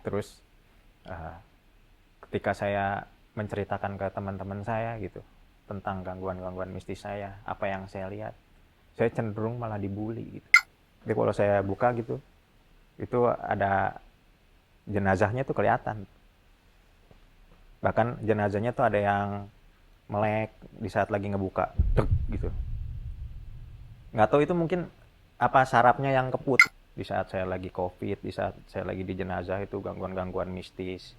Terus uh, ketika saya menceritakan ke teman-teman saya gitu tentang gangguan-gangguan mistis saya, apa yang saya lihat, saya cenderung malah dibully gitu. Jadi kalau saya buka gitu, itu ada jenazahnya tuh kelihatan. Bahkan jenazahnya tuh ada yang melek di saat lagi ngebuka, deg gitu. Nggak tahu itu mungkin apa sarafnya yang keput di saat saya lagi COVID, di saat saya lagi di jenazah itu gangguan-gangguan mistis.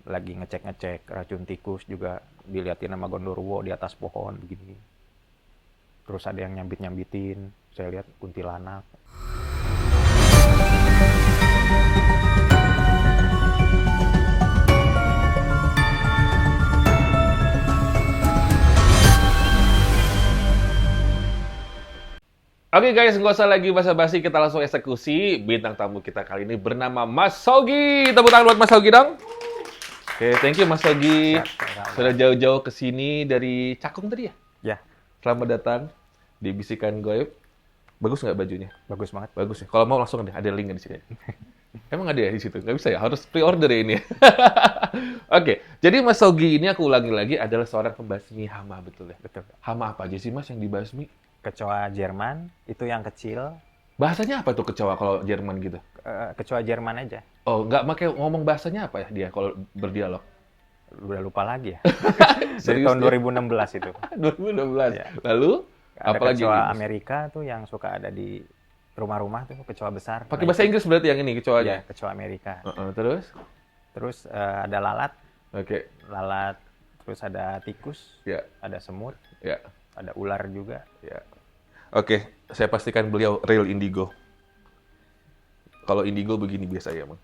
Lagi ngecek-ngecek racun tikus juga dilihatin sama gondorwo di atas pohon begini. Terus ada yang nyambit-nyambitin, saya lihat kuntilanak. Oke guys, nggak usah lagi basa-basi, kita langsung eksekusi. Bintang tamu kita kali ini bernama Mas Sogi. Tepuk tangan buat Mas Sogi dong. Oke, thank you Mas Sogi. Sudah jauh-jauh ke sini dari Cakung tadi ya? Ya, Selamat datang di Bisikan Goib. Bagus nggak bajunya? bagus banget. Bagus ya. Kalau mau langsung ada linknya di sini. Emang ada ya di situ? Nggak bisa ya? Harus pre-order ya ini ya? Oke, jadi Mas Sogi ini aku ulangi lagi adalah seorang pembasmi hama, betul ya? Betul. Hama apa aja sih Mas yang dibasmi? Kecoa Jerman itu yang kecil, Bahasanya apa tuh kecoa kalau Jerman gitu? kecoa Jerman aja. Oh, nggak pakai ngomong bahasanya apa ya dia kalau berdialog? Udah lupa lagi ya. Dari Serius tahun dia? 2016 itu. 2016. Ya. Lalu, Ada apalagi kecoa nih, Mas? Amerika tuh yang suka ada di rumah-rumah tuh, kecoa besar. Pakai Nah, bahasa itu- Inggris berarti yang ini Ya, kecoanya? kecoa Amerika. Terus? Terus ada lalat, Oke, terus ada tikus, ya, ada semut, ya, ada ular juga. ya. Oke, saya pastikan beliau real indigo. Kalau indigo begini biasa ya, Bang.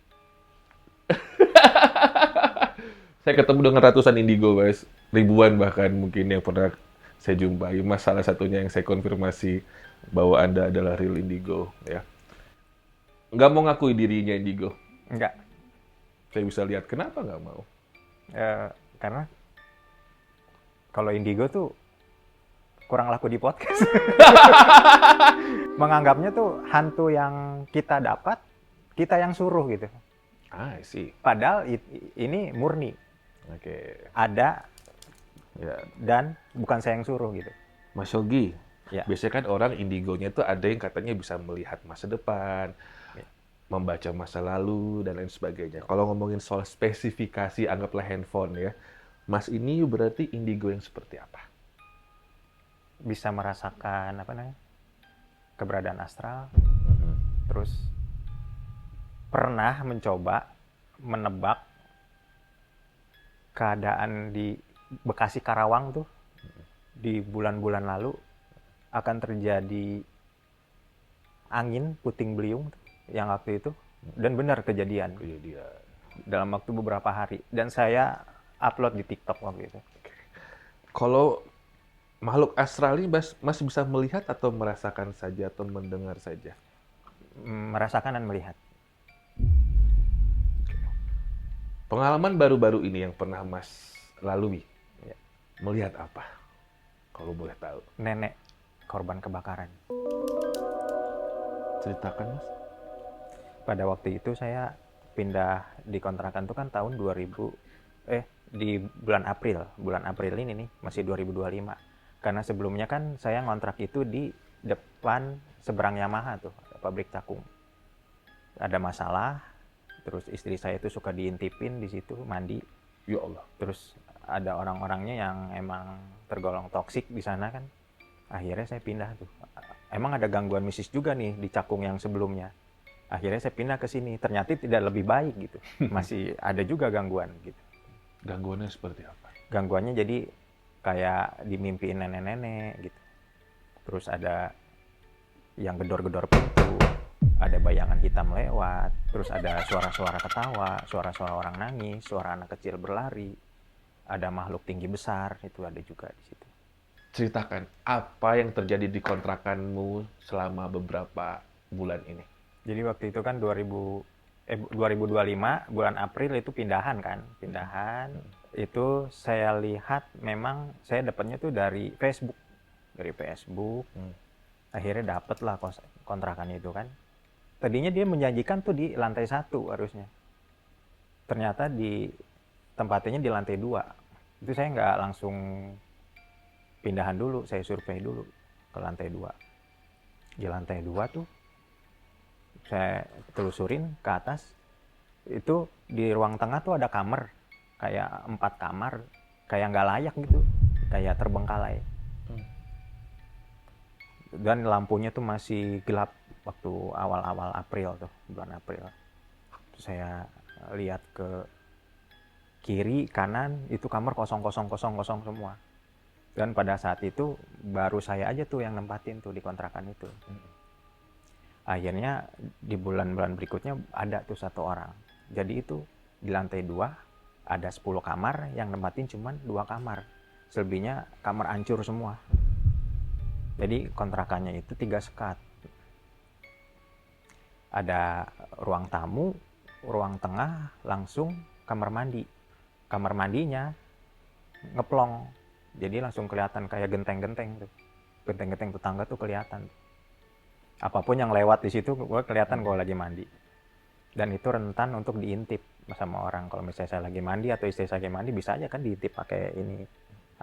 Saya ketemu dengan ratusan indigo, guys. Ribuan bahkan mungkin yang pernah saya jumpai. Mas salah satunya yang saya konfirmasi bahwa Anda adalah real indigo, ya. Nggak mau ngakui dirinya indigo. Enggak, Saya bisa lihat kenapa nggak mau. karena kalau indigo tuh kurang laku di podcast. Menganggapnya tuh hantu yang kita dapat, kita yang suruh gitu. I see. Padahal ini murni, Oke. ada Ya, dan bukan saya yang suruh gitu. Mas Yogi. Ya. Biasanya kan orang indigonya tuh ada yang katanya bisa melihat masa depan, Ya. membaca masa lalu, dan lain sebagainya. Kalau ngomongin soal spesifikasi, anggaplah handphone ya. Mas ini berarti indigo yang seperti apa? Bisa merasakan apa namanya, keberadaan astral, terus pernah mencoba menebak keadaan di Bekasi Karawang tuh di bulan-bulan lalu akan terjadi angin puting beliung tuh, yang waktu itu, dan benar kejadian Dia. dalam waktu beberapa hari, dan saya upload di TikTok waktu itu. Kalau makhluk astral ini Mas bisa melihat atau merasakan saja atau mendengar saja? Merasakan dan melihat. Pengalaman baru-baru ini yang pernah Mas lalui, Ya. melihat apa? Kalau boleh tahu. Nenek korban kebakaran. Ceritakan Mas. Pada waktu itu saya pindah di kontrakan tuh kan tahun 2000, di bulan April ini nih, masih 2025. Karena sebelumnya kan saya ngontrak itu di depan seberang Yamaha tuh, pabrik cakung. Ada masalah, terus istri saya itu suka diintipin di situ, mandi. Ya Allah. Terus ada orang-orangnya yang emang tergolong toksik di sana kan. Akhirnya saya pindah tuh. Emang ada gangguan mistis juga nih di cakung yang sebelumnya. Akhirnya saya pindah ke sini. Ternyata tidak lebih baik gitu. Masih ada juga gangguan gitu. Gangguannya seperti apa? Gangguannya jadi kayak dimimpiin nenek-nenek gitu. Terus ada yang gedor-gedor pintu, ada bayangan hitam lewat, terus ada suara-suara ketawa, suara-suara orang nangis, suara anak kecil berlari, ada makhluk tinggi besar, itu ada juga di situ. Ceritakan apa yang terjadi di kontrakanmu selama beberapa bulan ini. Jadi waktu itu kan 2025 bulan April itu pindahan. Itu saya lihat memang saya dapatnya tuh dari Facebook. Akhirnya dapet lah kontrakannya itu kan. Tadinya dia menjanjikan tuh di lantai 1 harusnya. ternyata tempatnya di lantai 2. Itu saya nggak langsung pindahan dulu, saya survei dulu ke lantai 2. Di lantai 2 tuh saya telusurin ke atas, itu di ruang tengah tuh ada kamar, kayak 4 kamar, kayak nggak layak gitu, kayak terbengkalai. Dan lampunya tuh masih gelap waktu awal-awal April tuh, bulan April. Terus saya lihat ke kiri, kanan, itu kamar kosong semua. Dan pada saat itu baru saya aja tuh yang nempatin tuh di kontrakan itu. Akhirnya di bulan-bulan berikutnya ada tuh 1 orang. Jadi itu di lantai 2 ada 10 kamar, yang nempatin cuman 2 kamar. Selebihnya kamar hancur semua. Jadi kontrakannya itu 3 sekat. Ada ruang tamu, ruang tengah, langsung kamar mandi. Kamar mandinya ngeplong. Jadi langsung kelihatan kayak genteng-genteng tuh. Genteng-genteng tetangga tuh kelihatan. Apapun yang lewat di situ gue kelihatan gue lagi mandi. Dan itu rentan untuk diintip sama orang. Kalau misalnya saya lagi mandi atau istri saya lagi mandi, bisa aja kan diintip pakai ini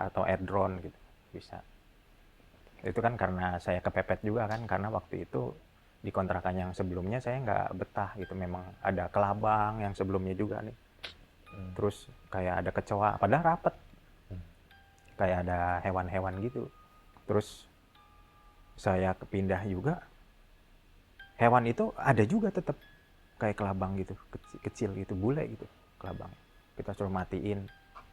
atau air drone gitu. Bisa. Itu kan karena saya kepepet juga kan, karena waktu itu di kontrakan yang sebelumnya saya nggak betah gitu, memang ada kelabang yang sebelumnya juga nih. Terus kayak ada kecoa, padahal rapet, kayak ada hewan-hewan gitu. Terus saya kepindah juga, hewan itu ada juga tetap kayak kelabang gitu, kecil gitu, bule gitu kelabang. Kita suruh matiin,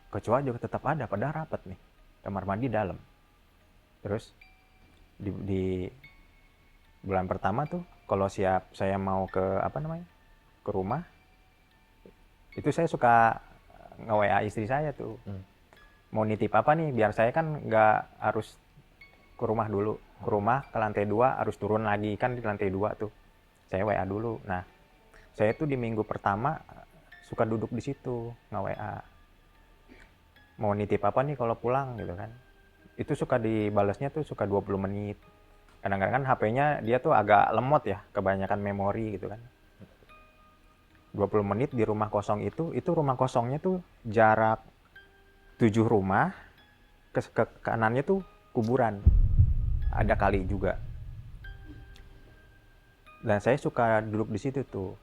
kecoa juga tetap ada, padahal rapet nih, kamar mandi dalam. Terus di bulan pertama tuh kalau siap saya mau ke ke rumah, itu saya suka nge-WA istri saya tuh, mau nitip apa nih, biar saya kan nggak harus ke rumah dulu, ke rumah ke lantai 2 harus turun lagi kan, di lantai 2 tuh saya WA dulu. Nah, saya tuh di minggu pertama suka duduk di situ nge-WA, mau nitip apa nih kalau pulang gitu kan. Itu suka dibalasnya tuh suka 20 menit. Kadang-kadang kan HP-nya dia tuh agak lemot ya, kebanyakan memori gitu kan. 20 menit di rumah kosong itu rumah kosongnya tuh jarak 7 rumah, ke kanannya tuh kuburan. Ada kali juga. Dan saya suka duduk di situ tuh,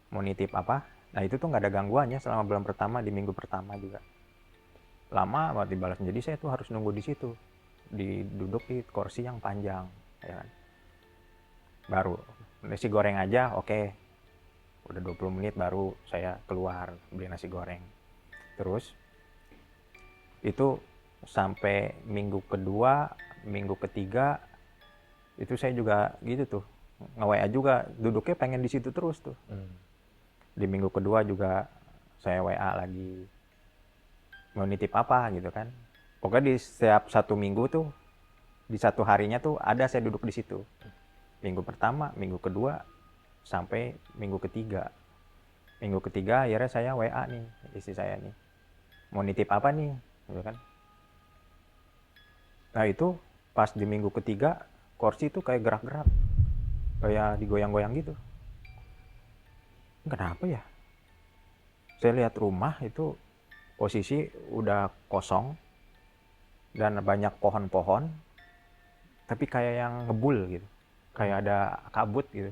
mau nitip apa. Nah itu tuh nggak ada gangguannya selama bulan pertama, di minggu pertama juga. Lama banget dibalas, jadi saya tuh harus nunggu di situ, duduk di kursi yang panjang, ya kan. Baru nasi goreng aja, oke. Udah 20 menit baru saya keluar beli nasi goreng. Terus itu sampai minggu kedua, minggu ketiga itu saya juga gitu tuh, nge-WA juga, duduknya pengen di situ terus tuh. Di minggu kedua juga saya WA lagi, mau nitip apa gitu kan. Pokoknya di setiap 1 minggu tuh, di 1 harinya tuh ada saya duduk di situ. Minggu pertama, minggu kedua, sampai minggu ketiga. Minggu ketiga akhirnya saya WA nih istri saya nih, mau nitip apa nih gitu kan. Nah itu pas di minggu ketiga, kursi tuh kayak gerak-gerak, kayak digoyang-goyang gitu. Kenapa ya? Saya lihat rumah itu posisi udah kosong dan banyak pohon-pohon, tapi kayak yang ngebul gitu, kayak ada kabut gitu.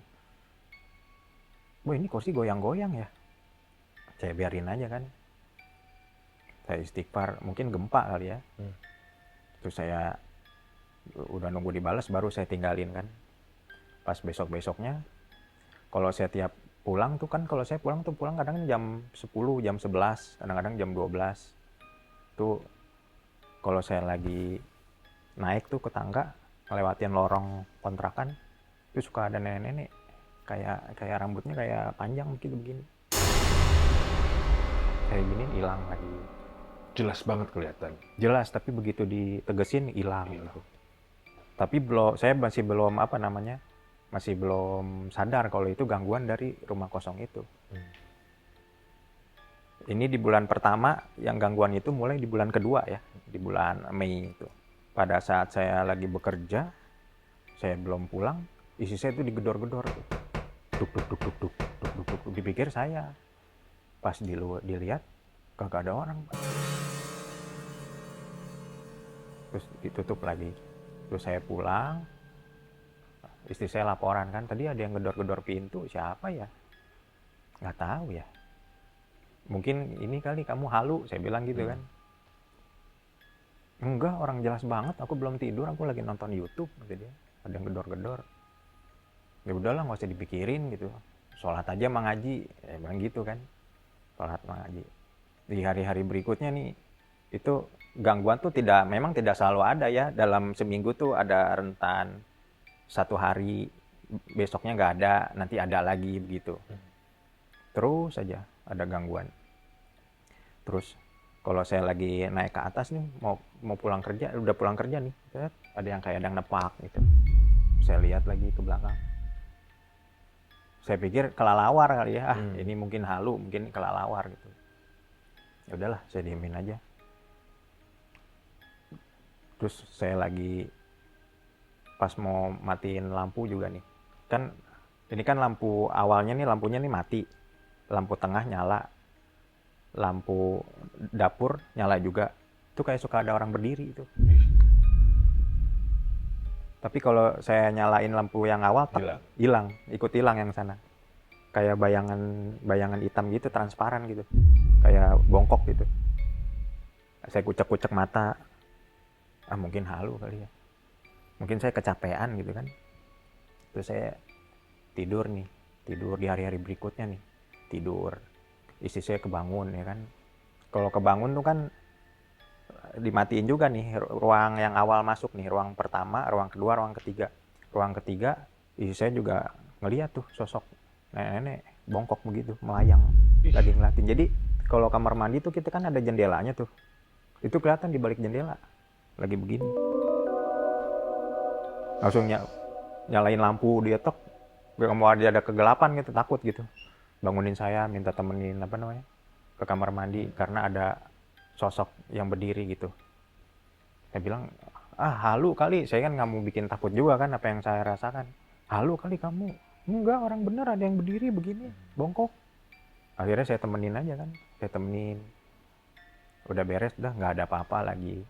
Wah ini kursi goyang-goyang ya. Saya biarin aja kan. Saya istighfar, mungkin gempa kali ya. Terus saya udah nunggu dibalas, baru saya tinggalin kan. Pas besok-besoknya, kalau saya tiap pulang tuh kan, kalau saya pulang kadang jam 10, jam 11, kadang-kadang jam 12. Tuh kalau saya lagi naik tuh ke tangga, ngelewatin lorong kontrakan, itu suka ada nenek-nenek kayak rambutnya kayak panjang begitu begini. Kayak gini hilang lagi. Jelas banget kelihatan. Jelas, tapi begitu ditegesin hilang gitu. Tapi saya masih belum masih belum sadar kalau itu gangguan dari rumah kosong itu. Ini di bulan pertama, yang gangguan itu mulai di bulan kedua ya, di bulan Mei itu. Pada saat saya lagi bekerja, saya belum pulang, istri saya itu digedor-gedor. Duk, duk, duk, duk, duk, duk, duk, duk, duk. Dipikir saya. Pas dilihat kagak ada orang, terus ditutup lagi. Terus saya pulang, istri saya laporan kan, tadi ada yang gedor-gedor pintu, siapa ya, nggak tahu ya, mungkin ini kali kamu halu, saya bilang gitu kan. Enggak, orang jelas banget, aku belum tidur, aku lagi nonton YouTube, kata dia, ada yang gedor-gedor. Ya udahlah, nggak usah dipikirin gitu, sholat aja mengaji, ya bilang gitu kan, sholat mengaji. Di hari-hari berikutnya nih, itu gangguan tuh memang tidak selalu ada ya, dalam seminggu tuh ada rentan 1 hari, besoknya nggak ada, nanti ada lagi begitu. Terus saja ada gangguan. Terus kalau saya lagi naik ke atas nih, mau pulang kerja, udah pulang kerja nih, ada yang kayak ada yang nepak gitu. Saya lihat lagi ke belakang. Saya pikir kelalawar kali ya, ini mungkin halu, mungkin kelalawar gitu. Ya udahlah, saya diemin aja. Terus saya lagi pas mau matiin lampu juga nih, kan ini kan lampu awalnya nih, lampunya nih mati, lampu tengah nyala, lampu dapur nyala juga. Itu kayak suka ada orang berdiri itu. Tapi kalau saya nyalain lampu yang awal, hilang, ikut hilang yang sana. Kayak bayangan hitam gitu, transparan gitu, kayak bongkok gitu. Saya kucek-kucek mata, mungkin halu kali ya, mungkin saya kecapean gitu kan. Terus saya tidur di hari-hari berikutnya nih, tidur, istri saya kebangun ya kan. Kalau kebangun tuh kan dimatiin juga nih ruang yang awal masuk nih, ruang pertama, ruang kedua, ruang ketiga. Ruang ketiga istri saya juga ngeliat tuh sosok nenek-nenek bongkok begitu, melayang, lagi ngeliatin. Jadi kalau kamar mandi tuh kita kan ada jendelanya tuh, itu kelihatan di balik jendela lagi begini. Langsung nyalain lampu, dia tek, mau ada kegelapan gitu, takut gitu, bangunin saya, minta temenin ke kamar mandi karena ada sosok yang berdiri gitu. Saya bilang, halu kali, saya kan nggak mau bikin takut juga kan apa yang saya rasakan. Halu kali kamu. Enggak, orang bener ada yang berdiri begini, bongkok. Akhirnya saya temenin aja kan, udah beres, udah nggak ada apa-apa lagi.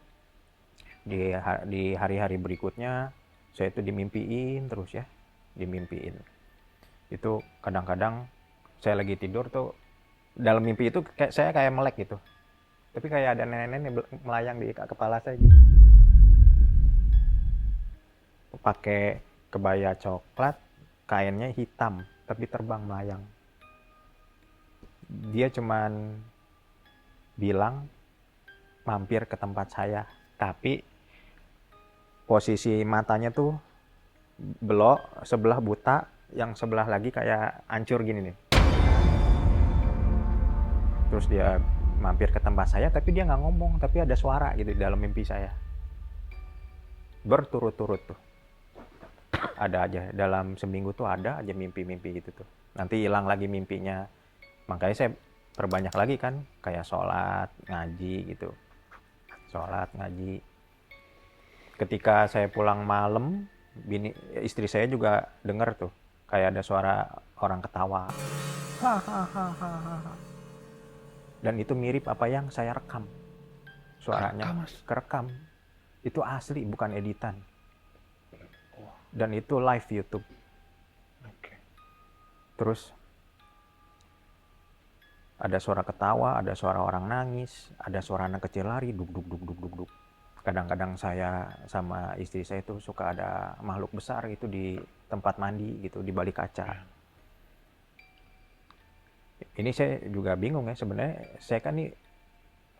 Di hari-hari berikutnya saya itu dimimpiin terus ya, dimimpiin. Itu kadang-kadang saya lagi tidur tuh, dalam mimpi itu saya kayak melek gitu, tapi kayak ada nenek-nenek melayang di kepala saya gitu. Pakai kebaya coklat, kainnya hitam, tapi terbang melayang. Dia cuman bilang mampir ke tempat saya, tapi posisi matanya tuh belok, sebelah buta, yang sebelah lagi kayak hancur gini nih. Terus dia mampir ke tempat saya, tapi dia nggak ngomong, tapi ada suara gitu di dalam mimpi saya, berturut-turut tuh. Ada aja, dalam seminggu tuh ada aja mimpi-mimpi gitu tuh. Nanti hilang lagi mimpinya, makanya saya perbanyak lagi kan, kayak sholat, ngaji gitu. Sholat, ngaji. Ketika saya pulang malam, istri saya juga dengar tuh, kayak ada suara orang ketawa. Hahaha. Dan itu mirip apa yang saya rekam. Suaranya kerekam. Itu asli, bukan editan. Dan itu live YouTube. Terus ada suara ketawa, ada suara orang nangis, ada suara anak kecil lari, duk duk duk duk duk duk. Kadang-kadang saya sama istri saya itu suka ada makhluk besar itu di tempat mandi gitu, di balik kaca. Ini saya juga bingung ya, sebenarnya saya kan ini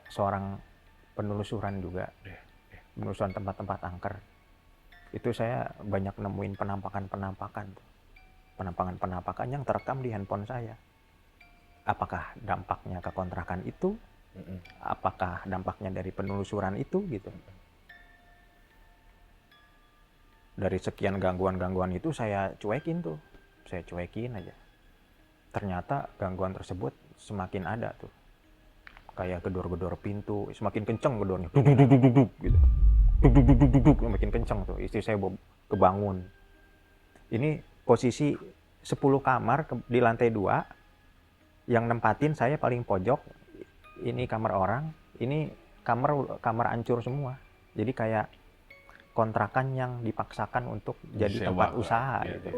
seorang penelusuran juga, penelusuran tempat-tempat angker. Itu saya banyak nemuin penampakan yang terekam di handphone saya. Apakah dampaknya ke kontrakan itu? Apakah dampaknya dari penelusuran itu gitu? Dari sekian gangguan-gangguan itu saya cuekin aja. Ternyata gangguan tersebut semakin ada tuh, kayak gedor-gedor pintu, semakin kenceng gedornya, duk duk duk duk duk gitu, duk duk duk duk duk, makin kenceng tuh. Istri saya kebangun. Ini posisi 10 kamar di lantai 2, Yang nempatin saya paling pojok, ini kamar orang, ini kamar hancur semua. Jadi kayak kontrakan yang dipaksakan untuk jadi tempat Disewakan. usaha Ya, gitu. ya.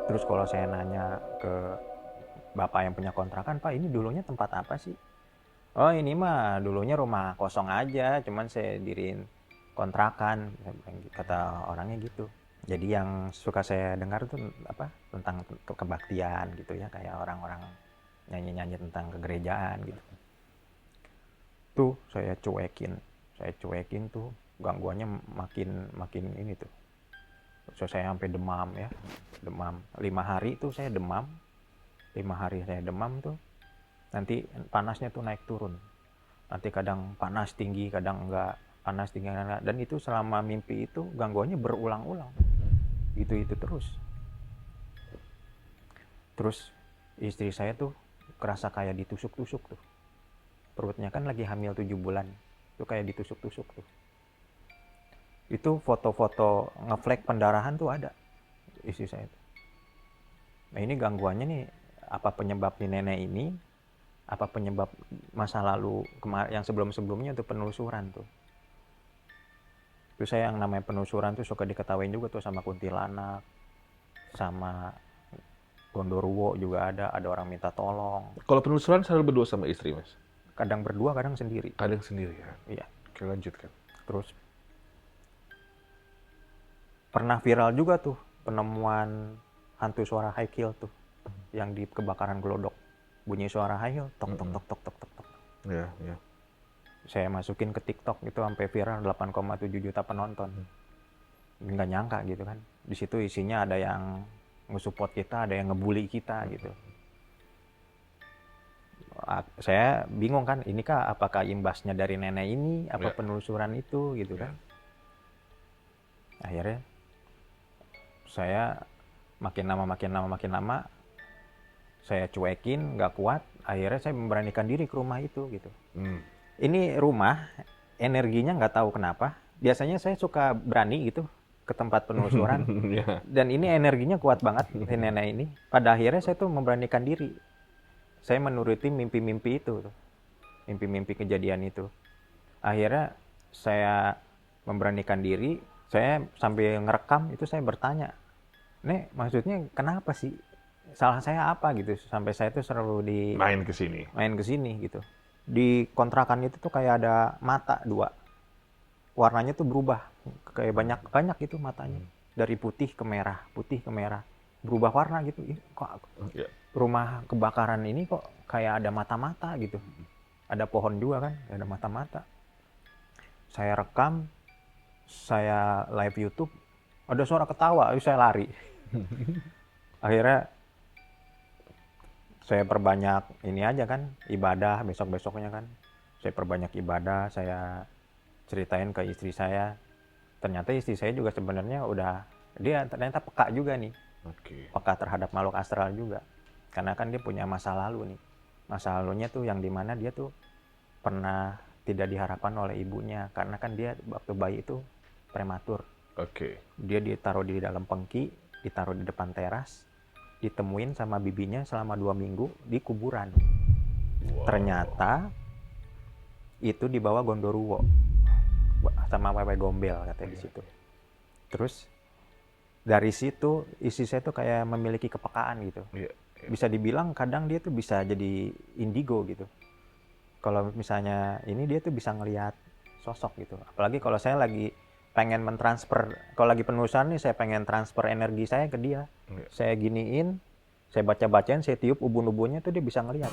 Terus kalau saya nanya ke bapak yang punya kontrakan, Pak ini dulunya tempat apa sih? Oh ini mah dulunya rumah kosong aja, cuman saya diriin kontrakan, kata orangnya gitu. Jadi yang suka saya dengar tuh apa tentang kebaktian gitu ya, kayak orang-orang nyanyi-nyanyi tentang kegerejaan gitu. Tuh saya cuekin tuh, gangguannya makin makin ini tuh. So, saya sampai demam ya, demam 5 hari tuh saya demam, 5 hari saya demam tuh, nanti panasnya tuh naik turun, nanti kadang panas tinggi, kadang enggak, panas tinggi enggak, dan itu selama mimpi itu gangguannya berulang-ulang, itu terus. Terus istri saya tuh kerasa kayak ditusuk-tusuk tuh, perutnya kan lagi hamil 7 bulan, tuh kayak ditusuk-tusuk tuh. Itu foto-foto ngeflag pendarahan tuh ada istri saya tuh. Nah ini gangguannya nih, apa penyebab nih nenek ini, apa penyebab masa lalu yang sebelum-sebelumnya tuh penelusuran tuh. Terus saya yang namanya penelusuran tuh suka diketawain juga tuh sama kuntilanak, sama gondoruo juga ada orang minta tolong. Kalau penelusuran selalu berdua sama istri, Mas? Kadang berdua, kadang sendiri. Kadang sendiri ya? Iya. Oke, lanjutkan. Terus pernah viral juga tuh penemuan hantu suara high heel tuh, yang di kebakaran Glodok. Bunyi suara high heel, tok tok tok tok tok tok tok. Ya, ya. Saya masukin ke TikTok itu sampai viral 8,7 juta penonton. Nggak nyangka gitu kan. Di situ isinya ada yang nge-support kita, ada yang ngebully kita gitu. Saya bingung kan, ini kah apakah imbasnya dari nenek ini, apa penelusuran itu gitu kan. Akhirnya saya makin lama saya cuekin, nggak kuat, akhirnya saya memberanikan diri ke rumah itu gitu. Ini rumah energinya nggak tahu kenapa, biasanya saya suka berani gitu ke tempat penelusuran. Dan ini energinya kuat banget nenek ini. Pada akhirnya saya tuh memberanikan diri, saya menuruti mimpi-mimpi itu tuh, mimpi-mimpi kejadian itu. Akhirnya saya memberanikan diri, saya sambil ngerekam itu saya bertanya, Nek, maksudnya kenapa sih? Salah saya apa gitu? Sampai saya tuh selalu Main ke sini gitu. Di kontrakan itu tuh kayak ada mata 2. Warnanya tuh berubah. Kayak banyak gitu matanya. Dari putih ke merah. Berubah warna gitu. Kok rumah kebakaran ini kok kayak ada mata-mata gitu. Ada pohon juga kan, ada mata-mata. Saya rekam, saya live YouTube, ada suara ketawa, saya lari. Akhirnya saya perbanyak ini aja kan, ibadah besok-besoknya kan. Saya perbanyak ibadah, saya ceritain ke istri saya. Ternyata istri saya juga sebenarnya dia ternyata peka juga nih. Peka terhadap makhluk astral juga. Karena kan dia punya masa lalu nih. Masa lalunya tuh yang dimana dia tuh pernah tidak diharapkan oleh ibunya. Karena kan dia waktu bayi itu prematur. Dia ditaruh di dalam pengki, ditaruh di depan teras, ditemuin sama bibinya selama 2 minggu di kuburan. Ternyata itu dibawa gondoruo sama wewe gombel katanya di situ. Terus dari situ istri saya tuh kayak memiliki kepekaan gitu. Bisa dibilang kadang dia tuh bisa jadi indigo gitu. Kalau misalnya ini dia tuh bisa ngelihat sosok gitu. Apalagi kalau saya lagi pengen mentransfer, kalau lagi penelusuran nih saya pengen transfer energi saya ke dia. Saya giniin, saya baca-bacain, saya tiup ubun-ubunnya tuh dia bisa ngelihat.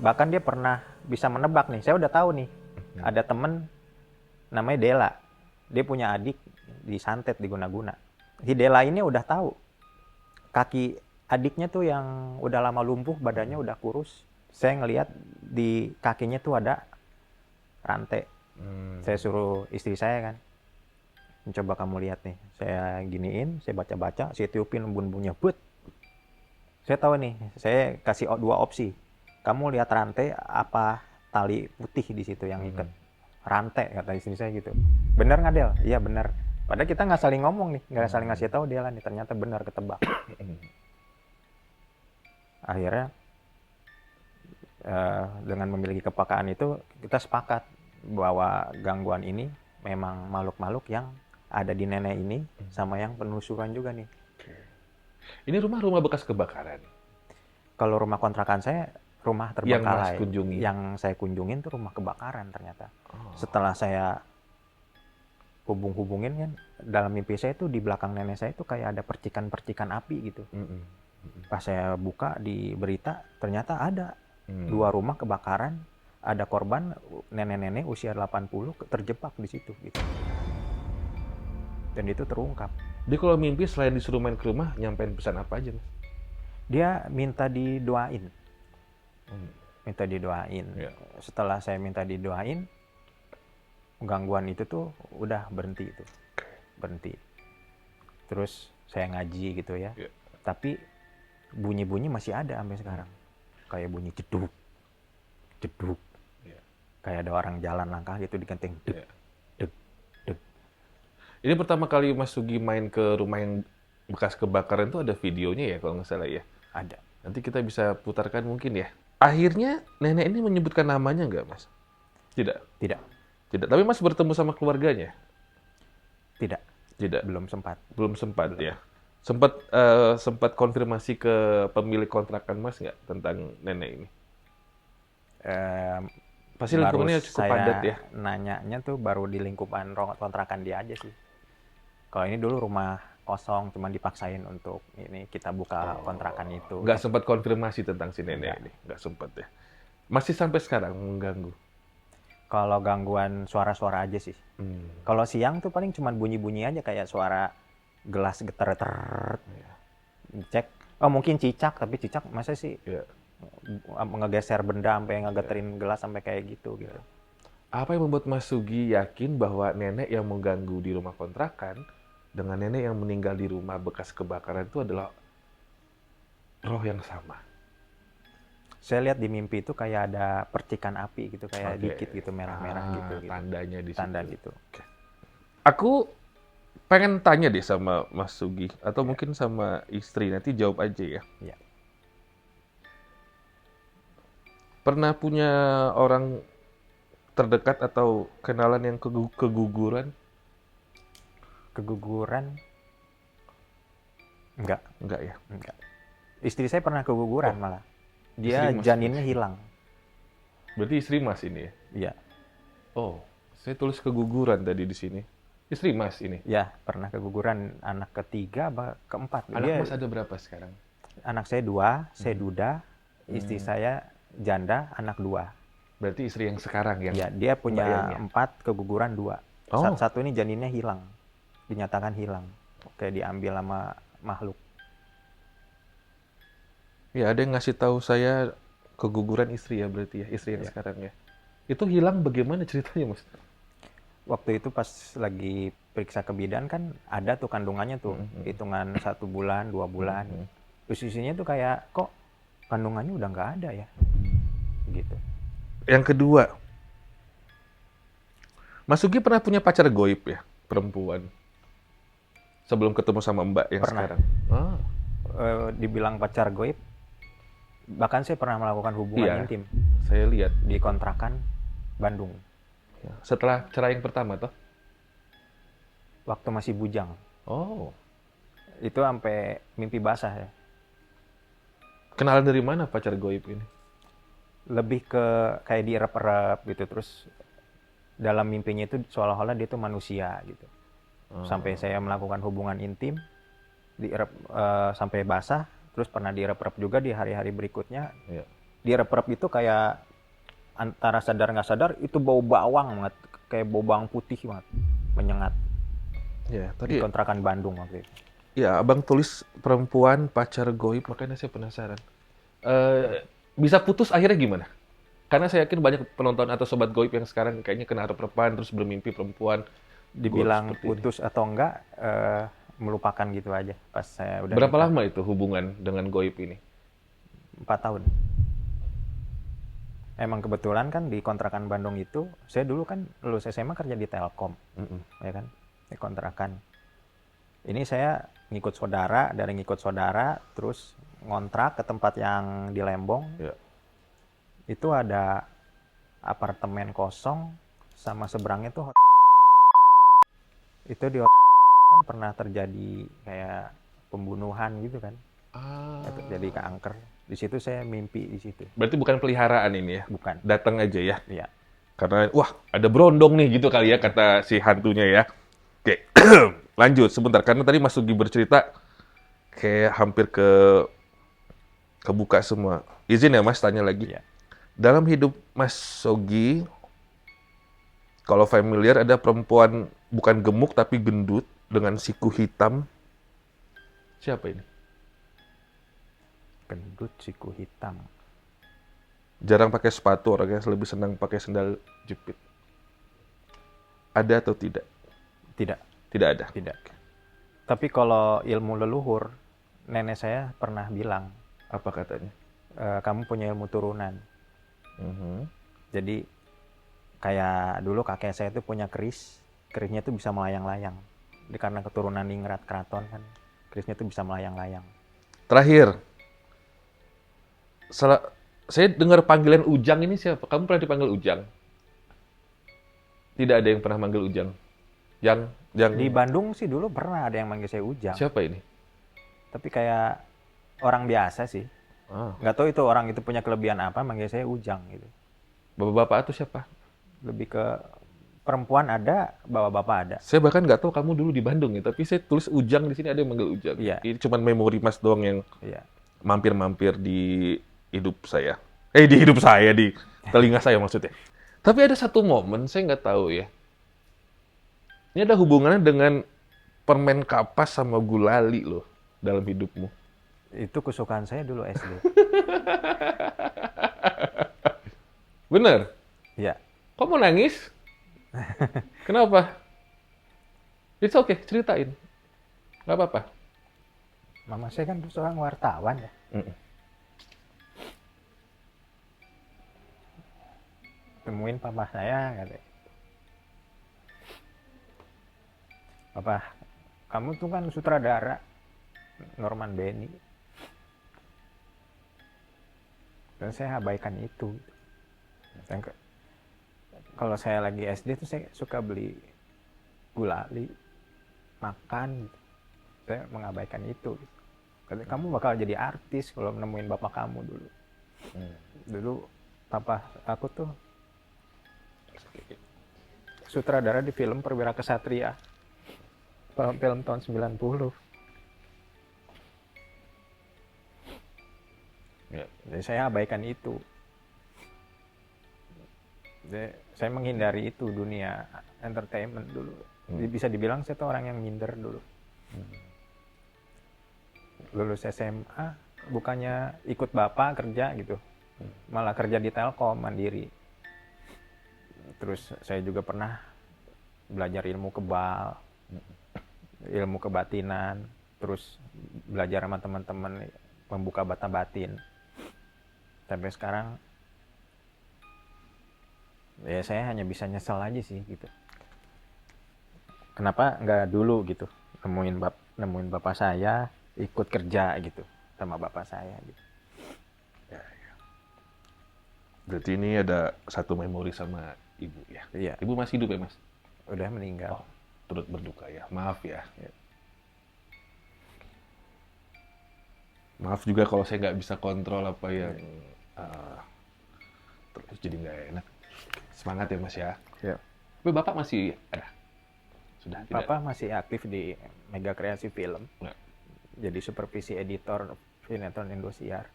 Bahkan dia pernah bisa menebak nih, saya udah tahu nih, ada temen namanya Dela. Dia punya adik di Santet, di Guna-Guna. Si Dela ini udah tahu kaki adiknya tuh yang udah lama lumpuh, badannya udah kurus. Saya ngelihat di kakinya tuh ada rantai. Saya suruh istri saya kan, coba kamu lihat nih. Saya giniin, saya baca-baca, saya tiupin embun-embunnya, but. Saya tahu nih, saya kasih 2 opsi. Kamu lihat rantai apa tali putih di situ yang ikat? Rantai kata istri saya gitu. Bener nggak Del? Iya bener. Padahal kita nggak saling ngomong nih, nggak saling ngasih tahu dia lah nih. Ternyata benar ketebak. Akhirnya dengan memiliki kepekaan itu kita sepakat bahwa gangguan ini memang makhluk-makhluk yang ada di nenek ini sama yang penelusuran juga nih. Oke. Ini rumah bekas kebakaran Kalau rumah kontrakan saya rumah yang Mas terbengkalai. kunjungi. Yang saya kunjungin tuh rumah kebakaran ternyata. Oh. Setelah saya hubungin kan, dalam mimpi saya tuh di belakang nenek saya tuh kayak ada percikan-percikan api gitu. Mm-mm. Pas saya buka di berita ternyata ada Hmm. 2 rumah kebakaran, ada korban nenek-nenek usia 80 terjebak di situ gitu. Dan itu terungkap. Dia kalau mimpi selain disuruh main ke rumah, nyampein pesan apa aja, Mas? Dia minta didoain. Hmm. Minta didoain. Ya. Setelah saya minta didoain, gangguan itu tuh udah berhenti itu. Berhenti. Terus saya ngaji gitu ya. Ya. Tapi bunyi-bunyi masih ada sampai sekarang. Kayak bunyi jeduk. Jeduk. Ya. Kayak ada orang jalan langkah gitu di genteng. Dek, Ya. dek, dek. Ini pertama kali Mas Sugi main ke rumah yang bekas kebakaran itu ada videonya ya kalau nggak salah ya. Ada. Nanti kita bisa putarkan mungkin ya. Akhirnya nenek ini menyebutkan namanya nggak, Mas? Tidak. Tidak. Tidak. Tapi Mas bertemu sama keluarganya? Tidak. Tidak. Belum sempat. Belum sempat ya. Sempat konfirmasi ke pemilik kontrakan Mas nggak tentang nenek ini? Pasti Baru lingkungannya cukup saya padat ya. nanyanya tuh baru di lingkupan kontrakan dia aja sih. Kalau ini dulu rumah kosong, cuman dipaksain untuk ini kita buka kontrakan itu. Nggak sempat konfirmasi tentang si nenek Nggak. ini. Nggak sempat ya. Masih sampai sekarang mengganggu. Kalau gangguan suara-suara aja sih. Hmm. Kalau siang tuh paling cuman bunyi-bunyi aja kayak suara gelas getar Ya. cek. Oh mungkin cicak, tapi cicak masa sih Ya. ngegeser benda sampai ngegeterin gelas sampai kayak gitu gitu. Apa yang membuat Mas Sugi yakin bahwa nenek yang mengganggu di rumah kontrakan dengan nenek yang meninggal di rumah bekas kebakaran itu adalah roh yang sama? Saya lihat di mimpi itu kayak ada percikan api gitu, kayak Oke. dikit gitu merah-merah gitu. Tandanya di situ. Tanda gitu. Aku pengen tanya deh sama Mas Sugi atau mungkin sama istri, nanti jawab aja ya. Iya. Pernah punya orang terdekat atau kenalan yang keguguran? Keguguran? Enggak, Enggak ya? enggak. Istri saya pernah keguguran malah. Dia Istri Mas. janinnya hilang. Berarti istri Mas ini ya? Iya. Oh, saya tulis keguguran tadi di sini. Istri Mas ini. Ya, pernah keguguran anak ketiga apa keempat. Anak Dia, Mas ada berapa sekarang? anak saya 2, saya duda, istri saya janda, anak 2. Berarti istri yang sekarang yang Ya, dia punya bayangnya. 4, keguguran 2. Oh. Satu ini janinnya hilang. Dinyatakan hilang. Kayak diambil sama makhluk. Ya, ada yang ngasih tahu saya keguguran istri ya berarti ya, istri yang Ya. sekarang ya. Itu hilang bagaimana ceritanya, Mas? Waktu itu pas lagi periksa ke bidan kan ada tuh kandungannya tuh. Hitungan 1 bulan, 2 bulan. Terus isinya tuh kayak, kok kandungannya udah nggak ada ya? Gitu. Yang kedua, Mas Sugi pernah punya pacar goib ya, perempuan. Sebelum ketemu sama Mbak yang Pernah. sekarang. Ah, Dibilang pacar goib, bahkan saya pernah melakukan hubungan Iya. intim saya lihat. di kontrakan Bandung. Ya. Setelah cerai yang pertama toh? Waktu masih bujang. Oh, Itu sampai mimpi basah ya. kenalan dari mana pacar goib ini? Lebih ke kayak dierep-erep gitu. Terus dalam mimpinya itu seolah-olah dia tuh manusia gitu. Sampai saya melakukan hubungan intim, dierep sampai basah, terus pernah dierep-erep juga di hari-hari berikutnya. Ya. Dierep-erep itu kayak antara sadar nggak sadar itu bau bawang banget, kayak bau bawang putih banget, menyengat Ya, di tadi kontrakan Bandung waktu itu. ya abang tulis perempuan pacar goib, makanya saya penasaran. Bisa putus akhirnya gimana? Karena saya yakin banyak penonton atau sobat goib yang sekarang kayaknya kena perempuan terus bermimpi perempuan. Dibilang seperti ini. putus atau enggak, melupakan gitu aja pas saya udah Berapa nikah. lama itu hubungan dengan goib ini? 4 tahun. Emang kebetulan kan di kontrakan Bandung itu, saya dulu kan lulus SMA kerja di Telkom, ya kan, di kontrakan. Ini saya ngikut saudara, dari ngikut saudara terus ngontrak ke tempat yang di Lembong. Ya. Itu ada apartemen kosong sama seberangnya tuh itu di kan pernah terjadi kayak pembunuhan gitu kan. Jadi kanker. Di situ saya mimpi di situ. Berarti bukan peliharaan ini ya? Bukan. Datang aja ya? Iya. Karena, wah, ada berondong nih gitu kali ya, kata si hantunya ya. Oke, lanjut sebentar. Karena tadi Mas Sugi bercerita, kayak hampir kebuka semua. Izin ya Mas, tanya lagi. Iya. Dalam hidup Mas Sogi, kalau familiar ada perempuan bukan gemuk tapi gendut dengan siku hitam. Siapa ini? Gendut, siku hitam. Jarang pakai sepatu, orangnya lebih senang pakai sandal jepit. Ada atau tidak? Tidak. Tidak ada. Tidak. Tapi kalau ilmu leluhur, nenek saya pernah bilang, Apa katanya? kamu punya ilmu turunan. Mhm. Jadi kayak dulu kakek saya itu punya kerisnya itu bisa melayang-layang. Karena keturunan ningrat keraton kan, kerisnya itu bisa melayang-layang. Terakhir, saya dengar panggilan Ujang ini siapa? Kamu pernah dipanggil Ujang? Tidak ada yang pernah manggil Ujang. Yang Di Bandung sih dulu pernah ada yang manggil saya Ujang. siapa ini? Tapi kayak orang biasa sih. Ah, Nggak tahu itu orang itu punya kelebihan apa manggil saya Ujang gitu. bapak-bapak itu siapa? Lebih ke perempuan ada, bapak-bapak ada. Saya bahkan nggak tahu kamu dulu di Bandung ya, tapi saya tulis Ujang di sini, ada yang manggil Ujang. Iya. Ini cuma memori Mas doang yang Iya. mampir-mampir di hidup saya. Di hidup saya, di telinga saya maksudnya. Tapi ada satu momen, saya nggak tahu ya. Ini ada hubungannya dengan permen kapas sama gulali loh dalam hidupmu. Itu kesukaan saya dulu SD. Bener? Iya. Kok mau nangis? Kenapa? It's okay, ceritain. Nggak apa-apa. Mama saya kan seorang wartawan ya. Mm-mm. Temuin papa saya katanya. Papa, kamu tuh kan sutradara Norman Benny. Dan saya abaikan itu. Dan kalau saya lagi SD tuh saya suka beli gulali, makan. Saya mengabaikan itu. Katanya, kamu bakal jadi artis kalau nemuin bapak kamu dulu. Dulu papa aku tuh sutradara di film Perwira Kesatria. Film tahun 90. Ya. Jadi saya abaikan itu. Jadi, saya menghindari itu dunia entertainment dulu. Bisa dibilang saya tuh orang yang minder dulu. Lulus SMA, bukannya ikut bapak kerja gitu, malah kerja di Telkom mandiri. Terus saya juga pernah belajar ilmu kebal, ilmu kebatinan, terus belajar sama teman-teman membuka bata batin. Sampai sekarang ya saya hanya bisa nyesel aja sih gitu. Kenapa nggak dulu gitu nemuin bapak saya, ikut kerja gitu sama bapak saya gitu. Berarti ini ada satu memori sama ibu ya? Iya, Ibu masih hidup ya, Mas? udah meninggal. Oh, turut berduka ya. Maaf ya. Maaf juga kalau saya nggak bisa kontrol apa yang terus jadi nggak enak. Semangat ya, Mas ya. Ya. Tapi Bapak masih ada? Sudah tidak? Papa masih aktif di Mega Kreasi Film. Ya. Jadi supervisi editor sinetron Indosiar.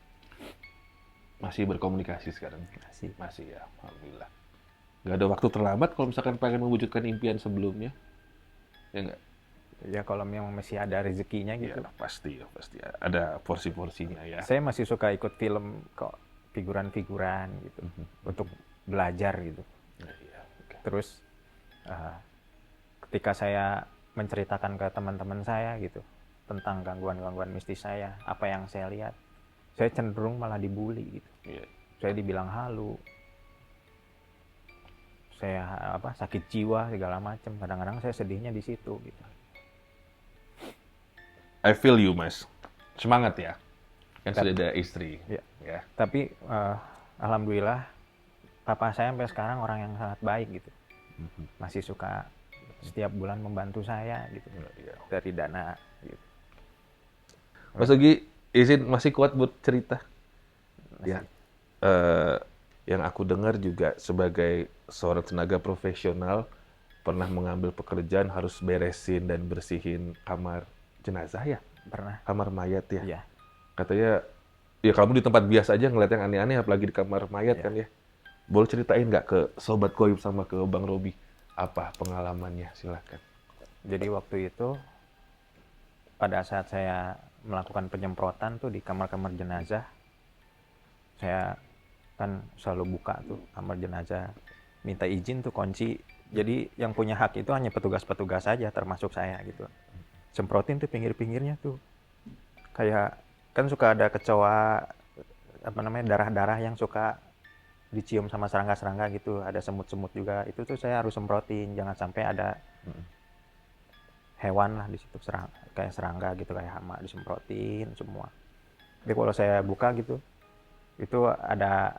Masih berkomunikasi sekarang? Masih. Masih ya, alhamdulillah. Nggak ada waktu terlambat kalau misalkan pengen mewujudkan impian sebelumnya? Ya nggak? Ya kalau memang masih ada rezekinya gitu. Ya, pasti ada porsi-porsinya ya. Saya masih suka ikut film kok, figuran-figuran gitu, untuk belajar gitu. Iya, oke. Terus ketika saya menceritakan ke teman-teman saya gitu tentang gangguan-gangguan mistis saya, apa yang saya lihat, saya cenderung malah dibully gitu. Iya. Saya dibilang halu, saya sakit jiwa segala macam. Kadang-kadang saya sedihnya di situ gitu. I feel you, Mas. Semangat ya. Kan Tapi- sudah ada istri. Ya. Ya. Tapi alhamdulillah papa saya sampai sekarang orang yang sangat baik gitu. Masih suka setiap bulan membantu saya gitu Iya. dari dana gitu. Mas Ogi, izin masih kuat buat cerita? Ya. Yang aku dengar juga sebagai seorang tenaga profesional pernah mengambil pekerjaan harus beresin dan bersihin kamar jenazah ya, Pernah. kamar mayat ya. Iya. Katanya, ya kamu di tempat biasa aja ngeliat yang aneh-aneh, apalagi di kamar mayat Iya. kan ya. Boleh ceritain nggak ke Sobat Goib sama ke Bang Robi apa pengalamannya? Silakan. Jadi waktu itu pada saat saya melakukan penyemprotan tuh di kamar-kamar jenazah, saya kan selalu buka tuh kamar jenazah, minta izin tuh kunci. Jadi yang punya hak itu hanya petugas-petugas saja, termasuk saya gitu. Semprotin tuh pinggir-pinggirnya tuh. Kayak kan suka ada kecoa apa namanya darah-darah yang suka dicium sama serangga-serangga gitu, ada semut-semut juga. Itu tuh saya harus semprotin, jangan sampai ada hewan lah di situ, kayak serangga gitu, kayak hama, disemprotin semua. Jadi kalau saya buka gitu, itu ada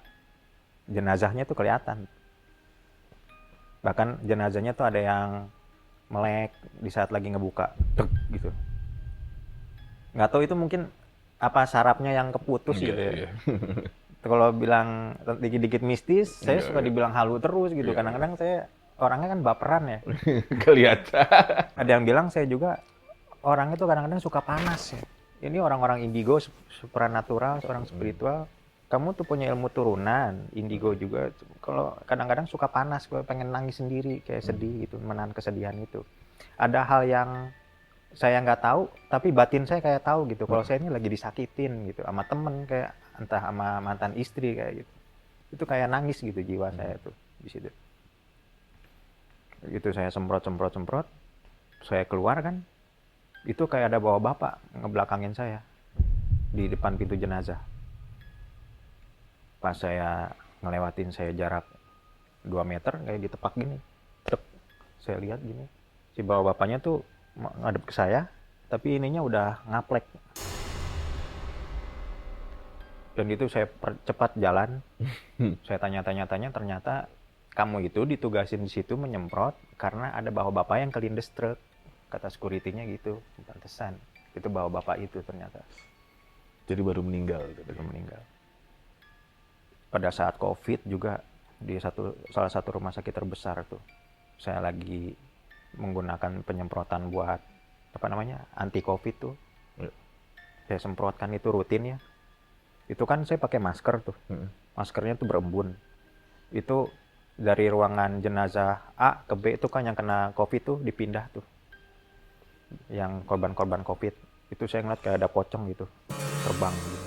jenazahnya tuh kelihatan. Bahkan jenazahnya tuh ada yang melek di saat lagi ngebuka, deg, gitu. Nggak tahu itu mungkin apa sarafnya yang keputus gitu ya. Iya. Kalau bilang dikit-dikit mistis, saya Iya, suka iya. dibilang halu terus gitu. Iya, Kadang-kadang saya orangnya kan baperan ya. Kelihatan. Ada yang bilang saya juga orang itu kadang-kadang suka panas ya. Ini orang-orang indigo supranatural, seorang spiritual. Kamu tuh punya ilmu turunan, indigo juga. Kalau kadang-kadang suka panas, gue pengen nangis sendiri, kayak sedih gitu, menahan kesedihan itu. Ada hal yang saya nggak tahu, tapi batin saya kayak tahu gitu. Kalau saya ini lagi disakitin gitu, sama temen kayak entah sama mantan istri kayak gitu. Itu kayak nangis gitu jiwa saya tuh di situ. Gitu saya semprot, saya keluar kan, itu kayak ada bawa bapak ngebelakangin saya di depan pintu jenazah. Pas saya ngelewatin, saya jarak 2 meter kayak ditepak gini. Tep. Saya lihat gini, si bawa bapaknya tuh ngadep ke saya, tapi ininya udah ngaplek. Dan itu saya percepat jalan. Saya tanya-tanya, ternyata kamu itu ditugasin di situ menyemprot karena ada bawa bapak yang kelindes truk. Kata security-nya gitu, pantesan. Itu bawa bapak itu ternyata. Jadi baru meninggal. Belum meninggal. Pada saat COVID juga di salah satu rumah sakit terbesar tuh, saya lagi menggunakan penyemprotan buat apa namanya anti COVID tuh. Saya semprotkan itu rutin ya. Itu kan saya pakai masker tuh, maskernya tuh berembun. Itu dari ruangan jenazah A ke B itu kan yang kena COVID tuh dipindah tuh, yang korban-korban COVID. Itu saya ngeliat kayak ada pocong gitu, terbang gitu.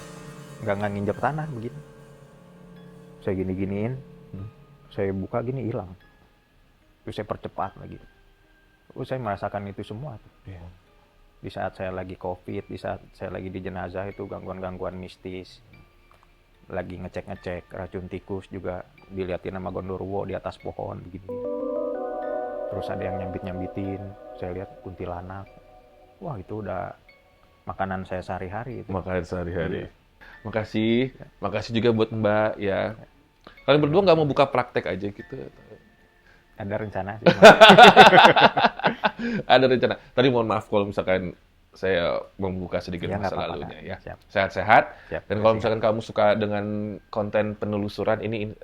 Nggak nginjek tanah begini. Saya gini-giniin, saya buka gini hilang. Terus saya percepat lagi. Saya merasakan itu semua tuh. Iya. Di saat saya lagi COVID, di saat saya lagi di jenazah itu gangguan-gangguan mistis. Lagi ngecek-ngecek racun tikus juga diliatin sama gondorwo di atas pohon begini. Terus ada yang nyambit-nyambitin, saya lihat kuntilanak. Wah, itu udah makanan saya sehari-hari itu. Makanan sehari-hari. Iya. Makasih juga buat Mbak ya. Kalian berdua nggak mau buka praktek aja gitu? Ada rencana sih. Ada rencana. Tadi mohon maaf kalau misalkan saya membuka sedikit Ya, nggak masa apa-apa, lalunya Kak. ya. Siap. Sehat-sehat. Siap. Dan kalau misalkan kamu suka dengan konten penelusuran ini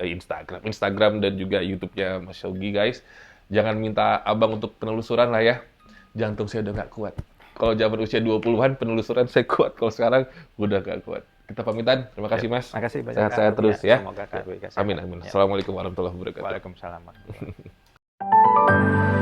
Instagram dan juga YouTube-nya Mas Shogi guys, jangan minta abang untuk penelusuran lah ya. Jantung saya udah nggak kuat. Kalau zaman usia 20-an penelusuran saya kuat. Kalau sekarang udah nggak kuat. Kita pamitan. Terima kasih Mas. Makasih banyak, Sehat-sehat Kak. terus ya. Semoga Kak Dwi sehat. Amin amin. Ya. Assalamualaikum warahmatullahi wabarakatuh. Waalaikumsalam warahmatullahi wabarakatuh.